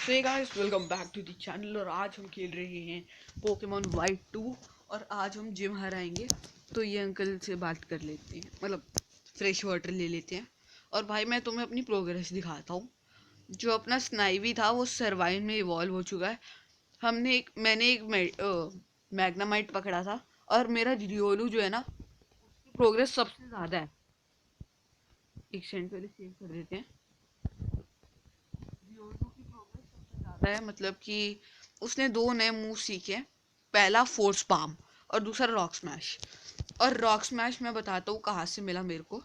So hey guys, welcome back to the channel. और आज हम खेल रहे हैं पोकेमॉन वाइट 2 और आज हम जिम हराएंगे। तो ये अंकल से बात कर लेते हैं, मतलब फ्रेश वाटर ले लेते हैं। और भाई मैं तुम्हें अपनी प्रोग्रेस दिखाता हूँ। जो अपना स्नाइवी था वो सर्वाइन में इवॉल्व हो चुका है। मैंने एक मैग्नामाइट पकड़ा था और मेरा रियोलू जो है ना, उसकी प्रोग्रेस सबसे ज़्यादा है। एक सेकंड पहले सेव कर देते हैं। रियोलू की प्रोग्रेस सबसे ज़्यादा है, मतलब कि उसने दो नए मूव सीखे हैं। पहला फोर्स पाम और दूसरा रॉक स्मैश। और रॉक स्मैश मैं बताता हूँ कहाँ से मिला मेरे को।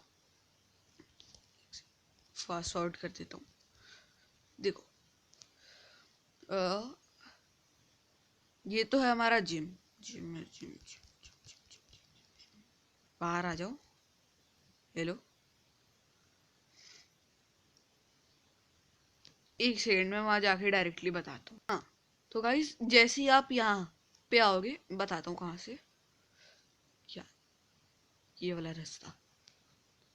फास्ट फॉरवर्ड कर देता हूँ। देखो, अ, ये तो है हमारा जिम। जिम जिम जिम, बाहर आ जाओ। हेलो, एक सेकंड में वहां जाके डायरेक्टली बताता हूँ। हाँ, तो गाइस जैसे ही आप यहाँ पे आओगे, बताता हूँ कहाँ से। क्या, ये वाला रास्ता।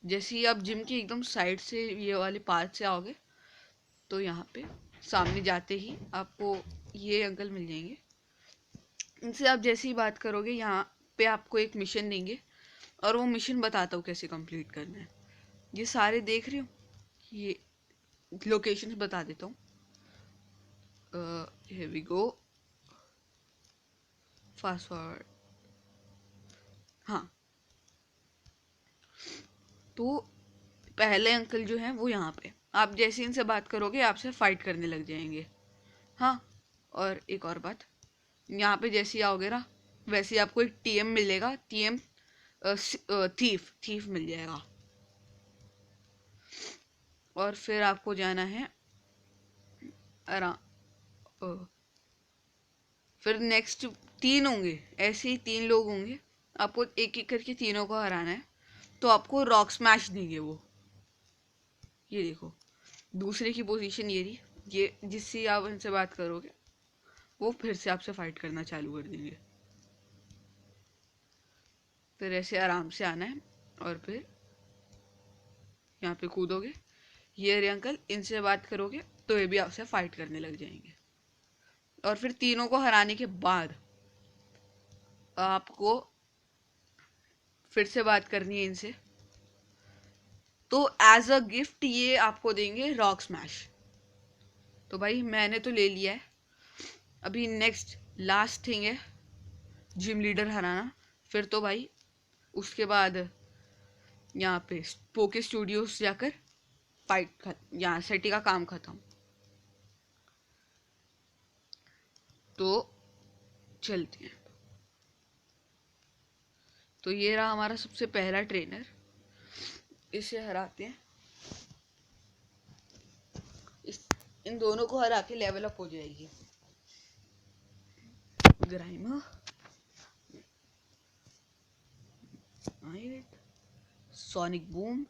जैसे ही आप जिम के एकदम साइड से ये वाले पार्ट से आओगे, तो यहाँ पे सामने जाते ही आपको ये अंकल मिल जाएंगे। इनसे आप जैसे ही बात करोगे, यहाँ पे आपको एक मिशन देंगे और वो मिशन बताता हूँ कैसे कंप्लीट करना है। ये सारे देख रहे हो, ये लोकेशन बता देता हूँ। Here we go, fast forward. हाँ, तो पहले अंकल जो हैं वो यहाँ पे, आप जैसे इनसे बात करोगे आपसे फाइट करने लग जाएंगे। हाँ, और एक और बात, यहाँ पे जैसे ही आओगे ना, वैसे ही आपको एक टीएम मिलेगा। टीएम थीफ थीफ मिल जाएगा। और फिर आपको जाना है आराम। फिर नेक्स्ट तीन होंगे, ऐसे ही तीन लोग होंगे। आपको एक एक करके तीनों को हराना है। तो आपको रॉक स्मैश देंगे वो। ये देखो, दूसरे की पोजीशन ये रही। ये जिससे आप उनसे बात करोगे वो फिर से आपसे फाइट करना चालू कर देंगे। फिर ऐसे आराम से आना है और फिर यहाँ पे कूदोगे। ये रे अंकल, इनसे बात करोगे तो ये भी आपसे फाइट करने लग जाएंगे। और फिर तीनों को हराने के बाद आपको फिर से बात करनी है इनसे। तो एज अ गिफ्ट ये आपको देंगे रॉक स्मैश। तो भाई मैंने तो ले लिया है। अभी नेक्स्ट लास्ट थिंग है जिम लीडर हराना। फिर तो भाई उसके बाद यहाँ पे पोके स्टूडियोज जाकर फाइट, यहाँ सेटी का काम खत्म। तो चलते हैं। तो ये रहा हमारा सबसे पहला ट्रेनर, इसे हराते हैं। इन दोनों को हरा के लेवल अप हो जाएगी। Grimer, sonic boom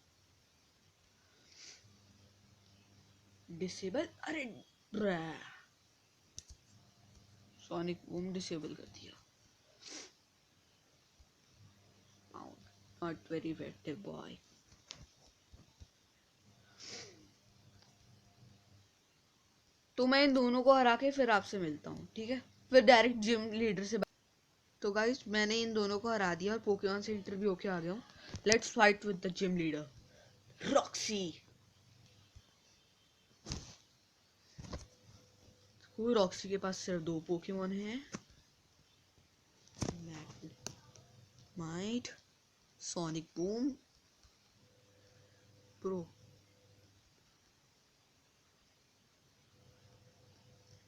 disable. अरे सोनिक बूम डिसेबल कर दिया। Not very wet boy. तो मैं इन दोनों को हरा के फिर आपसे मिलता हूँ, ठीक है? फिर डायरेक्ट जिम लीडर से। तो गाइस मैंने इन दोनों को हरा दिया और पोकेमॉन से इंटरव्यू होके आ गया हूँ। Let's fight with the gym leader Roxy. Roxy के पास सिर्फ दो पोकेमॉन हैं, might, sonic boom. Pro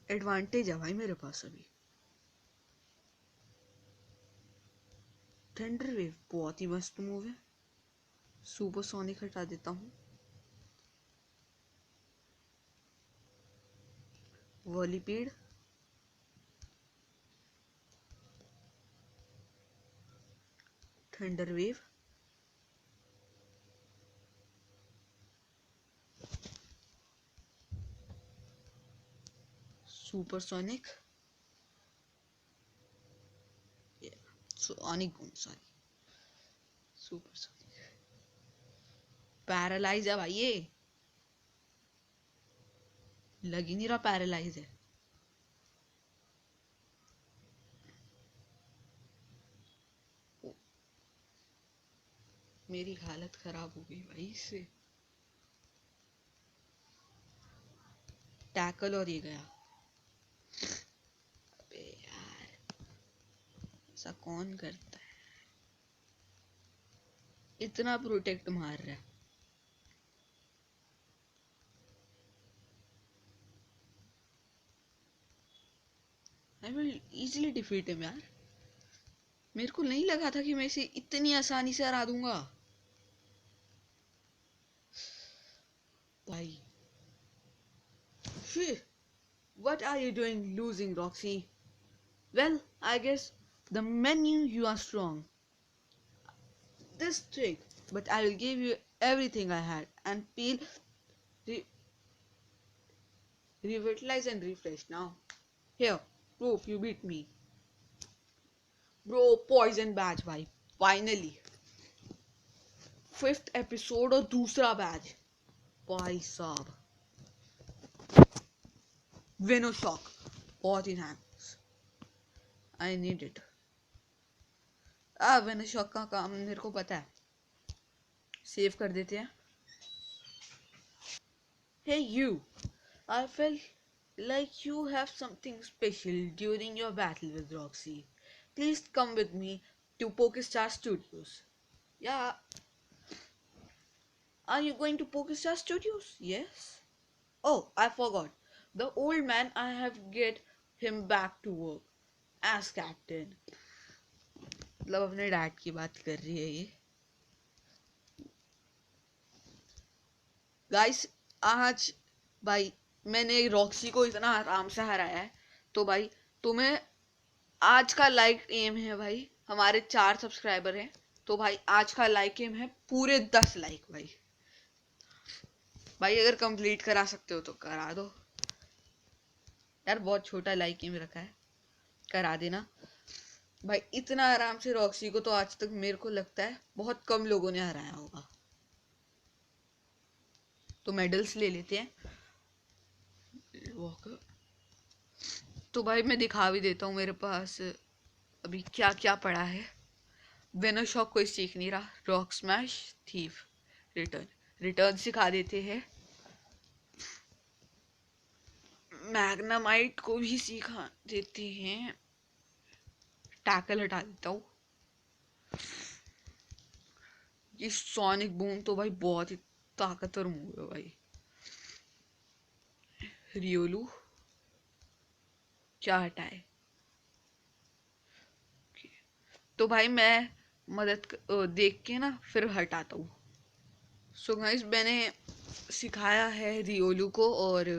advantage है भाई मेरे पास अभी। थंडर वेव बहुत ही मस्त मूव है। सुपर सोनिक हटा देता हूँ। वॉलीपीड, thunder wave, supersonic, sonic boom, sorry supersonic. Paralyse है भाई ये। लग ही नहीं रहा पैरालाइज है। मेरी हालत खराब हो गई भाई इससे। टैकल और ये गया। अबे यार ऐसा कौन करता है? इतना प्रोटेक्ट मार रहा है। I will easily defeat him यार। मेरे को नहीं लगा था कि मैं इसे इतनी आसानी से हरा दूंगा भाई। What are you doing losing, Roxy? Well, I guess the menu you are strong. This trick, but I will give you everything I had and peel, re- revitalize and refresh now. Here, proof you beat me. Bro, poison badge भाई. Finally. 5th episode और दूसरा badge. भाई साहब. Venoshock. बहुत ही thanks. I need it. Venoshock का काम मेरे को पता है. सेव कर देते हैं. Hey you. I felt like you have something special during your battle with Roxy. Please come with me to Pokestar Studios. Yeah. Are you going to Pokestar Studios? Yes. Oh, I forgot. The old man, I have get him back to work as captain. मतलब अपने dad की बात कर रही है ये. Guys आज भाई मैंने रॉक्सी को इतना आराम से हराया है तो भाई तुम्हें आज का लाइक एम है भाई. हमारे 4 सब्सक्राइबर हैं तो भाई आज का लाइक एम है पूरे 10 लाइक भाई. भाई अगर कंप्लीट करा सकते हो तो करा दो यार. बहुत छोटा लाइक एम रखा है, करा देना भाई. इतना आराम से रॉक्सी को तो आज तक मेरे को लगता है बहुत कम लोगों ने हराया होगा. तो मेडल्स ले लेते हैं. तो भाई मैं दिखा भी देता हूँ मेरे पास अभी क्या क्या पड़ा है. वेनोशॉक कोई सीख नहीं रहा. Rock smash, thief, return. Return सिखा देते हैं. मैग्नामाइट को भी सिखा देते हैं. टैकल हटा देता हूँ. ये सोनिक बूम तो भाई बहुत ही ताकतवर मूव है भाई. रियोलू क्या हटाए. तो भाई मैं देख के ना फिर हटाता हूँ. सो गाइस मैंने सिखाया है रियोलू को और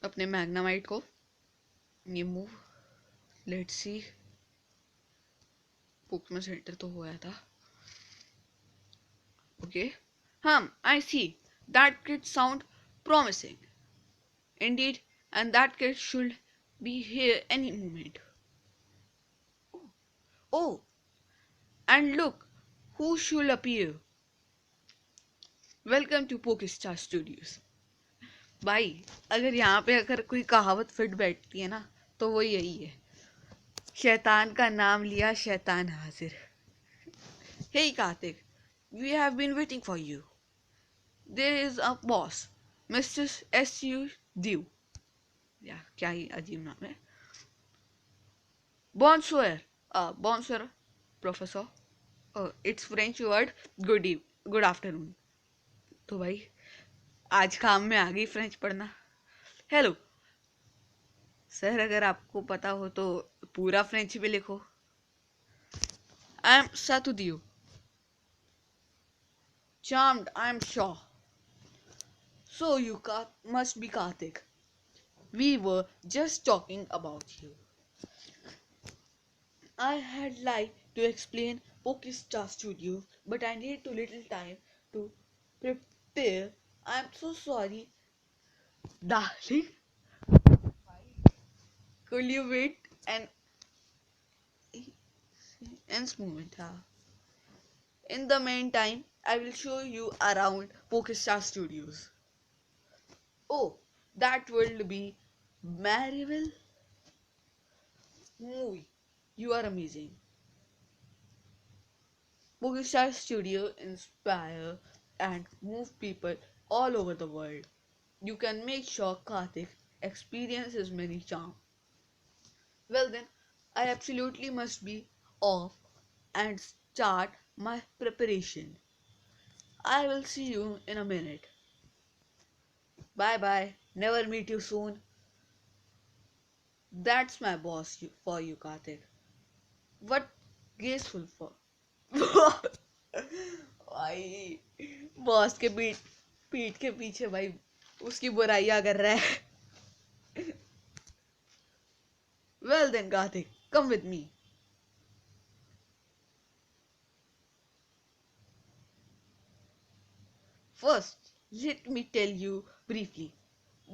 अपने मैग्नामाइट को ये move. Let's see. Pokemon centre तो हुआ था. Okay. I see. That kid sound promising. Indeed, and that kid should be here any moment. Oh, and look who should appear. Welcome to Pokestar Studios. भाई अगर यहाँ पे अगर कोई कहावत फिट बैठती है ना तो वो यही है. शैतान का नाम लिया शैतान हाजिर. Hey Karthik, we have been waiting for you. There is a boss, Mr. S.U. Dew. या क्या ही अजीब नाम है. Bonsoir. Bonsoir, Professor. It's French word good afternoon. तो भाई आज काम में आ गई फ्रेंच पढ़ना. हेलो सर, अगर आपको पता हो तो पूरा फ्रेंच में लिखो. आई एम सातुदियो. Charmed, I am sure. So you must be Karthik. We were just talking about you. I had liked to explain Pokestar Studio, but I need too little time to prepare. I'm so sorry, darling. Could you wait an moment? In the meantime, I will show you around Pokestar Studios. Oh, that will be Marvel movie. You are amazing. Movistar Studio inspire and move people all over the world. You can make sure Karthik experiences many charm. Well then, I absolutely must be off and start my preparation. I will see you in a minute. Bye bye. Never meet you soon. That's my boss for you, Karthik. What graceful for? भाई boss के पीठ के पीछे भाई उसकी बुराइयां कर रहा है. Well then, Karthik, come with me. First, let me tell you briefly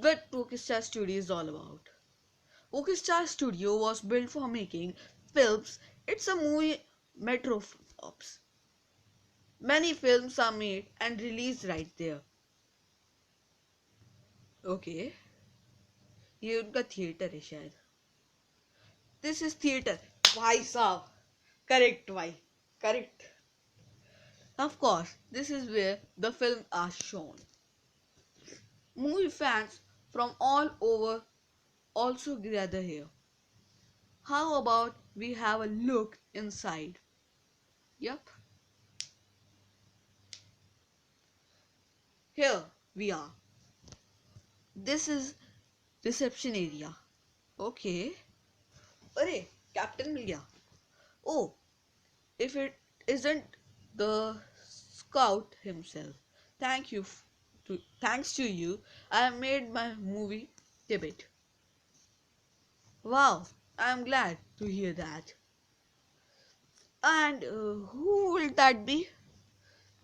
what Pokestar Studio is all about. Pokestar Studio was built for making films. It's a movie metro ops. Many films are made and released right there. Okay, ये उनका theatre है शायद. This is theater. भाई साहब, correct भाई, correct. Of course, this is where the films are shown. Movie fans from all over also gather here. How about we have a look inside? Yep, here we are. This is reception area. Okay. अरे captain मिल गया. Oh, if it isn't the scout himself. Thank you. Thanks to you, I made my movie debut. Wow, I'm glad to hear that. And who will that be?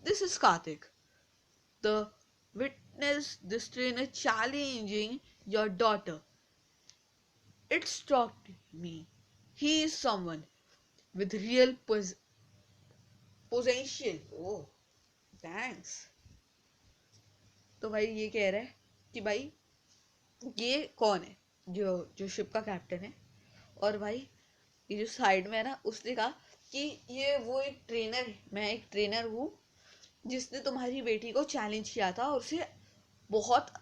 This is Karthik, the witness this trainer challenging your daughter. It struck me. He is someone with real potential. Oh, thanks. तो भाई ये कह रहा है कि भाई ये कौन है जो जो शिप का कैप्टन है. और भाई ये जो साइड में है ना उसने कहा कि ये वो एक ट्रेनर है. मैं एक ट्रेनर हूँ जिसने तुम्हारी बेटी को चैलेंज किया था और उसे बहुत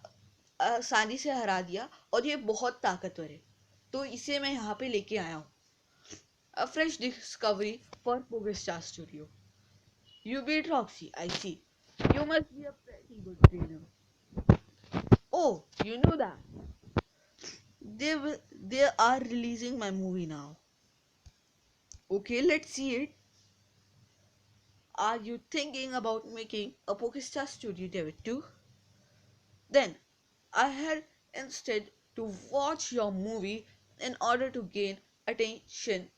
आसानी से हरा दिया और ये बहुत ताकतवर है. तो इसे मैं यहाँ पे लेके आया हूँ. A fresh discovery for Pogestar Studio. You beat Roxy, I see. You must be a pretty good trainer. Oh, you know that. They are releasing my movie now. Okay, let's see it. Are you thinking about making a Pokestar Studio debut too? Then I had instead to watch your movie in order to gain attention.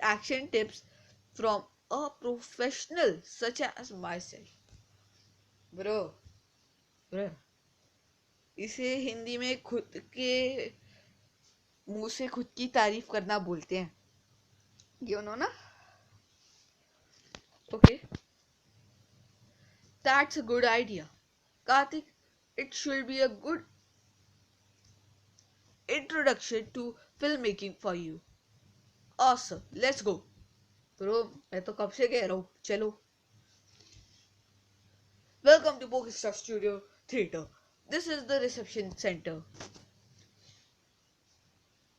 Action tips from a professional such as myself. Bro, bro, इसे हिंदी में खुद के मुंह से खुद की तारीफ करना बोलते हैं. You know ना? Okay, that's a good idea. Karthik, it should be a good introduction to filmmaking for you. Awesome, let's go. Bro, मैं तो कब से कह रहा हूँ चलो. Welcome to Pokestar Studio Theatre. This is the reception center.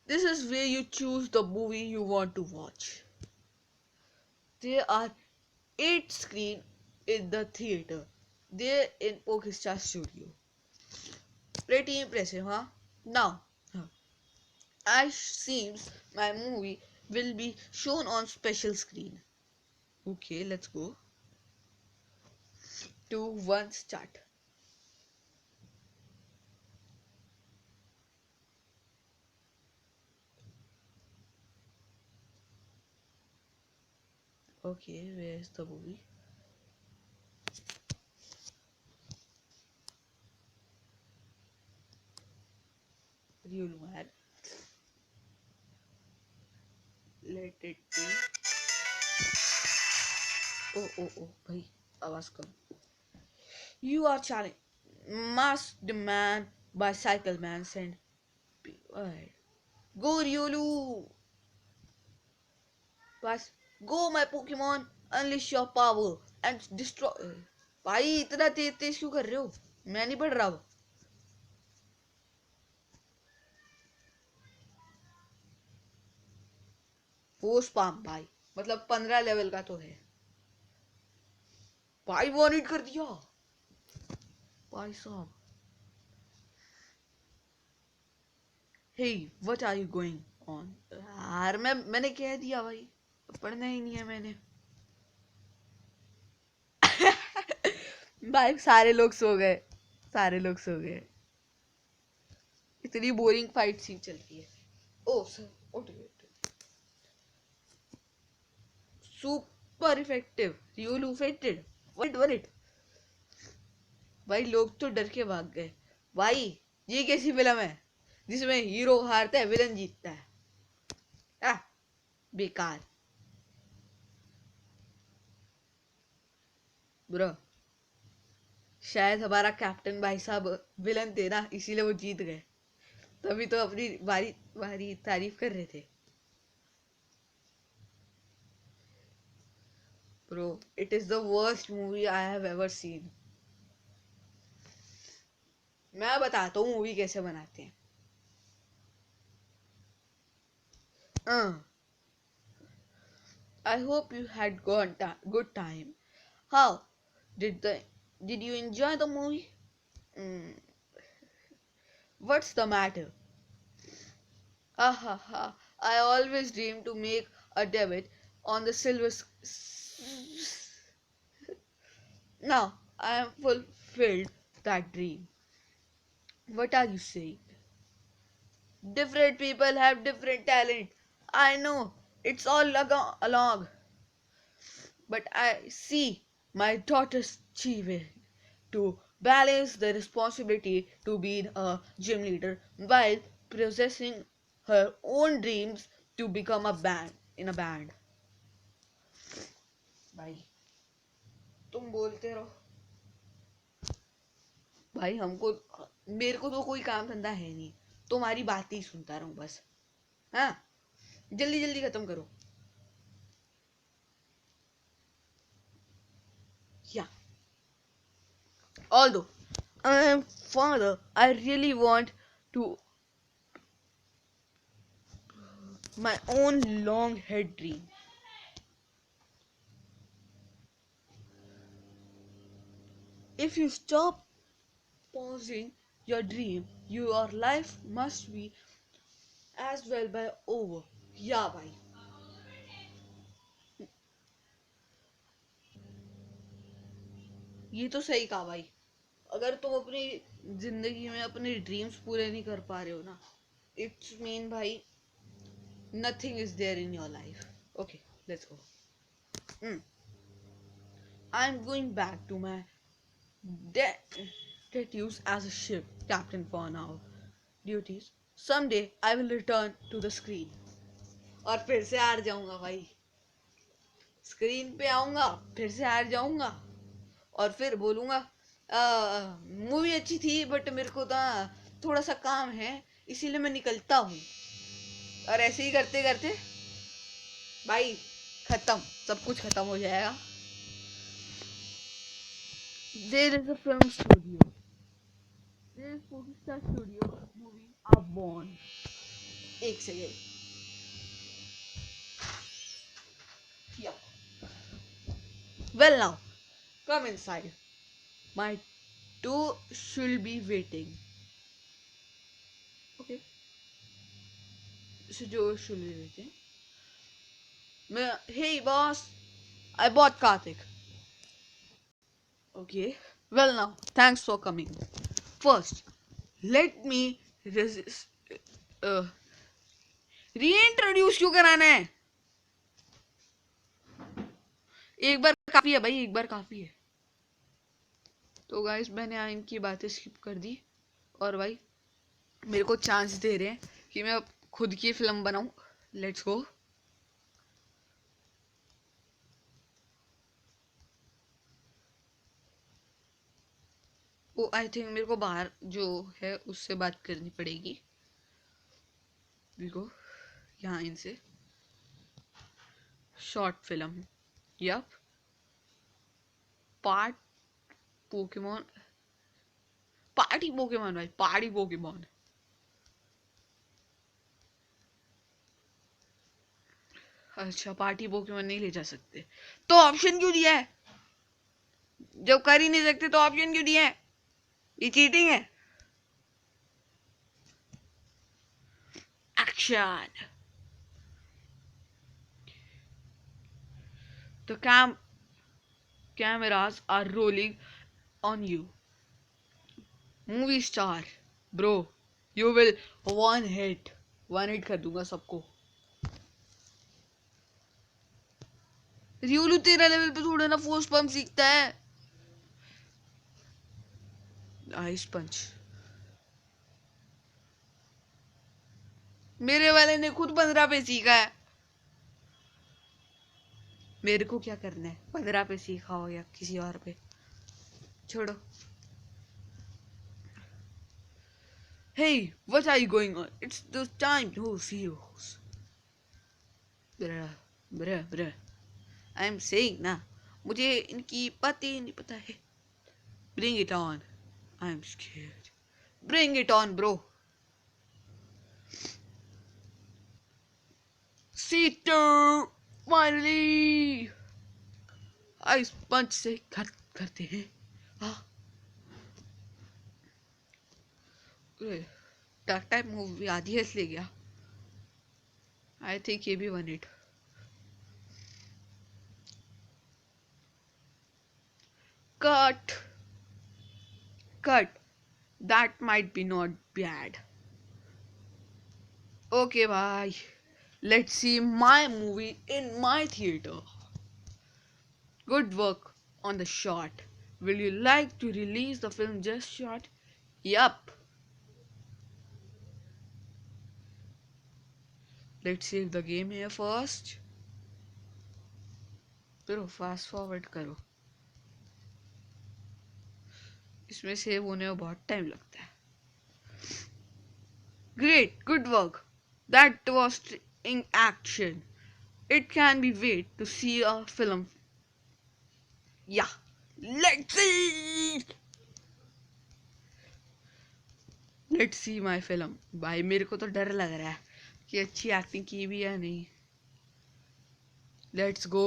This is where you choose the movie you want to watch. There are 8 screens in the theatre. There in Pokestar Studio. Pretty impressive, huh? Now, as seems my movie will be shown on special screen. Okay, let's go. 2, 1, start. Okay, where is the movie? Real man. Let it be. Oh, भाई आवाज कम. You are challenged. Masked Man, Bicycle Man sent. Alright. Go Riolu! बस go my Pokemon, unleash your power and destroy. भाई इतना तेज तेज क्यों कर रहे हो? मैं नहीं पढ़ रहा हूँ. फोर्स पाम भाई, मतलब 15 लेवल का तो है भाई. वन हिट कर दिया भाई साहब. Hey what are you going on यार. मैंने कह दिया भाई, पढ़ना ही नहीं है मैंने. भाई सारे लोग सो गए, सारे लोग सो गए. इतनी बोरिंग फाइट सीन चलती है. Oh sir, super effective real effected. Won it भाई. लोग तो डर के भाग गए भाई. ये कैसी फिल्म है जिसमें हीरो हारता है विलन जीतता है? आ, बेकार ब्रो. शायद हमारा कैप्टन भाई साहब विलन थे ना, इसीलिए वो जीत गए. तभी तो अपनी बारी बारी तारीफ कर रहे थे. Bro it is the worst movie I have ever seen. मैं बताता हूँ मूवी कैसे बनाते हैं. I hope you had good time. How did the did you enjoy the movie? Mm, what's the matter? Ha ha ha! I always dream to make a debut on the Now I am fulfilled that dream. What are you saying? Different people have different talent. I know it's all along, but I see my daughter's achieving to balance the responsibility to be a gym leader while possessing her own dreams to become a band in a band. भाई तुम बोलते रहो भाई. हमको मेरे को तो कोई काम धंधा है नहीं, तुम्हारी बात ही सुनता रहूं बस. हाँ जल्दी जल्दी खत्म करो. Yeah. Although I am father, I really want to my own long head dream. If you stop pausing your dream, your life must be as well by over. Yeah भाई. ये तो सही कहा भाई. अगर तुम अपनी जिंदगी में अपने ड्रीम्स पूरे नहीं कर पा रहे हो ना, इट्स मीन भाई nothing is there in your life. Okay, let's go. Hmm. I'm going back to my duties as a ship captain for now. Duties. Someday I will return to the screen. और फिर से हार जाऊंगा भाई. Screen पे आऊंगा, फिर से हार जाऊंगा, और फिर बोलूंगा मूवी अच्छी थी बट मेरे को तो थोड़ा सा काम है इसीलिए मैं निकलता हूँ. और ऐसे ही करते करते भाई खत्म, सब कुछ खत्म हो जाएगा. There is a film studio. There is Pokistar Studio movie are born. एक second. Yeah. Well now, come inside. My door should be waiting. Okay. So door should be waiting. Hey boss, I bought Karthik. Okay. Well now, thanks for coming. First, let me resist. Uh, reintroduce क्यों कराना है? एक बार काफी है भाई, एक बार काफी है. तो गाइस मैंने इनकी बातें स्किप कर दी और भाई मेरे को चांस दे रहे हैं कि मैं खुद की फिल्म बनाऊं. Let's go. आई थिंक मेरे को बाहर जो है उससे बात करनी पड़ेगी। देखो यहाँ इनसे short film, yup, part Pokemon, party Pokemon भाई, पार्टी पोकेमोन। अच्छा पार्टी पोकेमोन नहीं ले जा सकते तो ऑप्शन क्यों दिया है? जब कर ही नहीं सकते तो ऑप्शन क्यों दिया है? ये चीटिंग है। Action. The cameras are rolling on you. Movie star, bro, you will one hit कर दूंगा सबको। रियोलू तेरा लेवल पे थोड़ा ना फोर्स पंप सीखता है। आइस पंच मेरे वाले ने खुद 15 पे सीखा है। मेरे को क्या करना है, 15 पे सीखा हो या किसी और पे, छोड़ो। Hey, what are you going on? It's the time to see you. Bruh. I'm saying ना, मुझे इनकी बातें नहीं पता है। Bring it on. I'm scared. Bring it on, bro. Sitter, finally. Ice punch से करते हैं। हाँ। डार्क टाइप मूवी आधी है इसलिए गया। आई थिंक ये भी 1 hit. Cut. That might be not bad. Okay, bye. Let's see my movie in my theater. Good work on the shot. Will you like to release the film just shot? Yup. Let's save the game here first. करो fast forward करो, इसमें save होने में बहुत time लगता है। Great, good work. That was in action. It can be wait to see a film. Yeah, let's see. Let's see my film. भाई मेरे को तो डर लग रहा है कि अच्छी एक्टिंग की भी है नहीं। Let's go.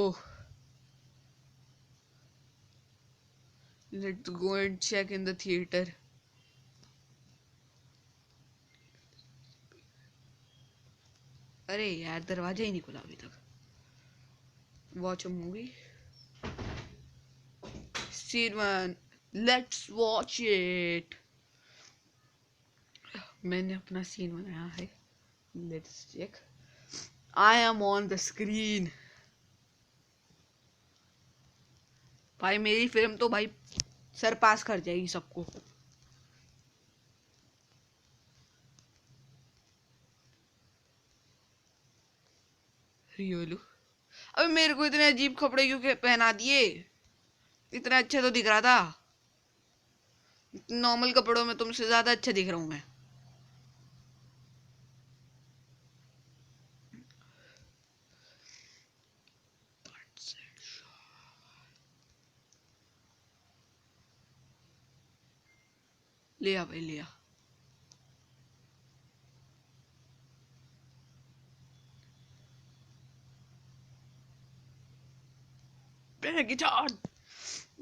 Let's go and check in the theater. अरे यार दरवाजा ही नहीं खुला अभी तक। Watch a movie. Scene 1. Let's watch it. मैंने अपना सीन बनाया है। Let's check. I am on the screen. भाई मेरी फिल्म तो भाई सर पास कर जाएगी सबको। रियोलू, अबे मेरे को इतने अजीब कपड़े क्यों पहना दिए? इतना अच्छा तो दिख रहा था। नॉर्मल कपड़ों में तुमसे ज्यादा अच्छा दिख रहा हूं मैं। लिया भाई लिया।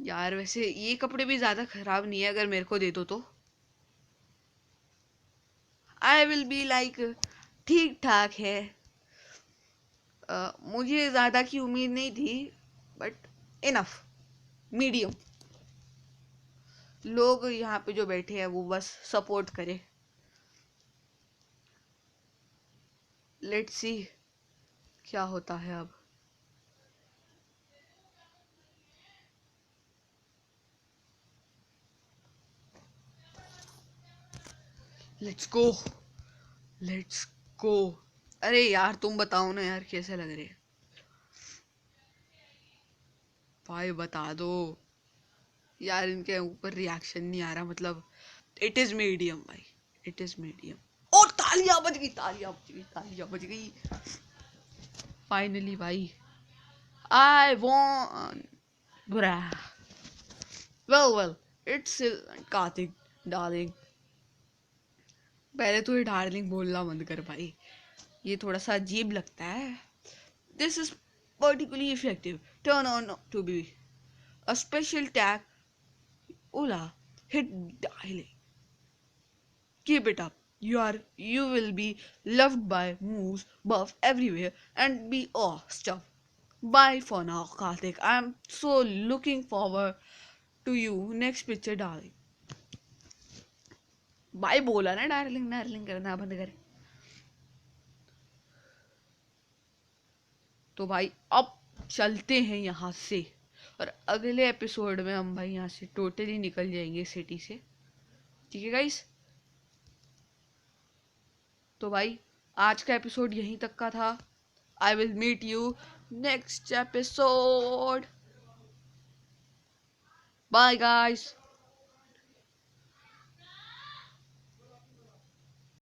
यार वैसे ये कपड़े भी ज्यादा खराब नहीं है, अगर मेरे को दे दो तो आई विल बी लाइक ठीक ठाक है। मुझे ज्यादा की उम्मीद नहीं थी, बट इनफ, मीडियम। लोग यहाँ पे जो बैठे हैं वो बस सपोर्ट करे। लेट्स सी क्या होता है अब। Let's go, let's go. अरे यार तुम बताओ ना यार कैसे लग रहे? भाई बता दो। यार इनके ऊपर रिएक्शन नहीं आ रहा, मतलब इट इज मीडियम भाई, इट इज मीडियम। और तालियां बज गई, तालियां बज गई, तालियां बज गई फाइनली भाई। I want bra. Well it's Kartik darling. पहले तो ये डार्लिंग बोलना बंद कर भाई, ये थोड़ा सा अजीब लगता है। This is particularly effective. Turn on to be a special tag. Ola, hit dialing. Keep it up. You will be loved by moves buff everywhere and be stuff. Bye for now, Karthik. I'm so looking forward to you next picture, darling. Bye बोला ना, darling darling करना बंद कर। तो भाई अब चलते हैं यहाँ से, और अगले एपिसोड में हम भाई यहाँ से टोटली निकल जाएंगे सिटी से, ठीक है गाइस। तो भाई आज का एपिसोड यहीं तक का था। I will meet you next episode. Bye guys.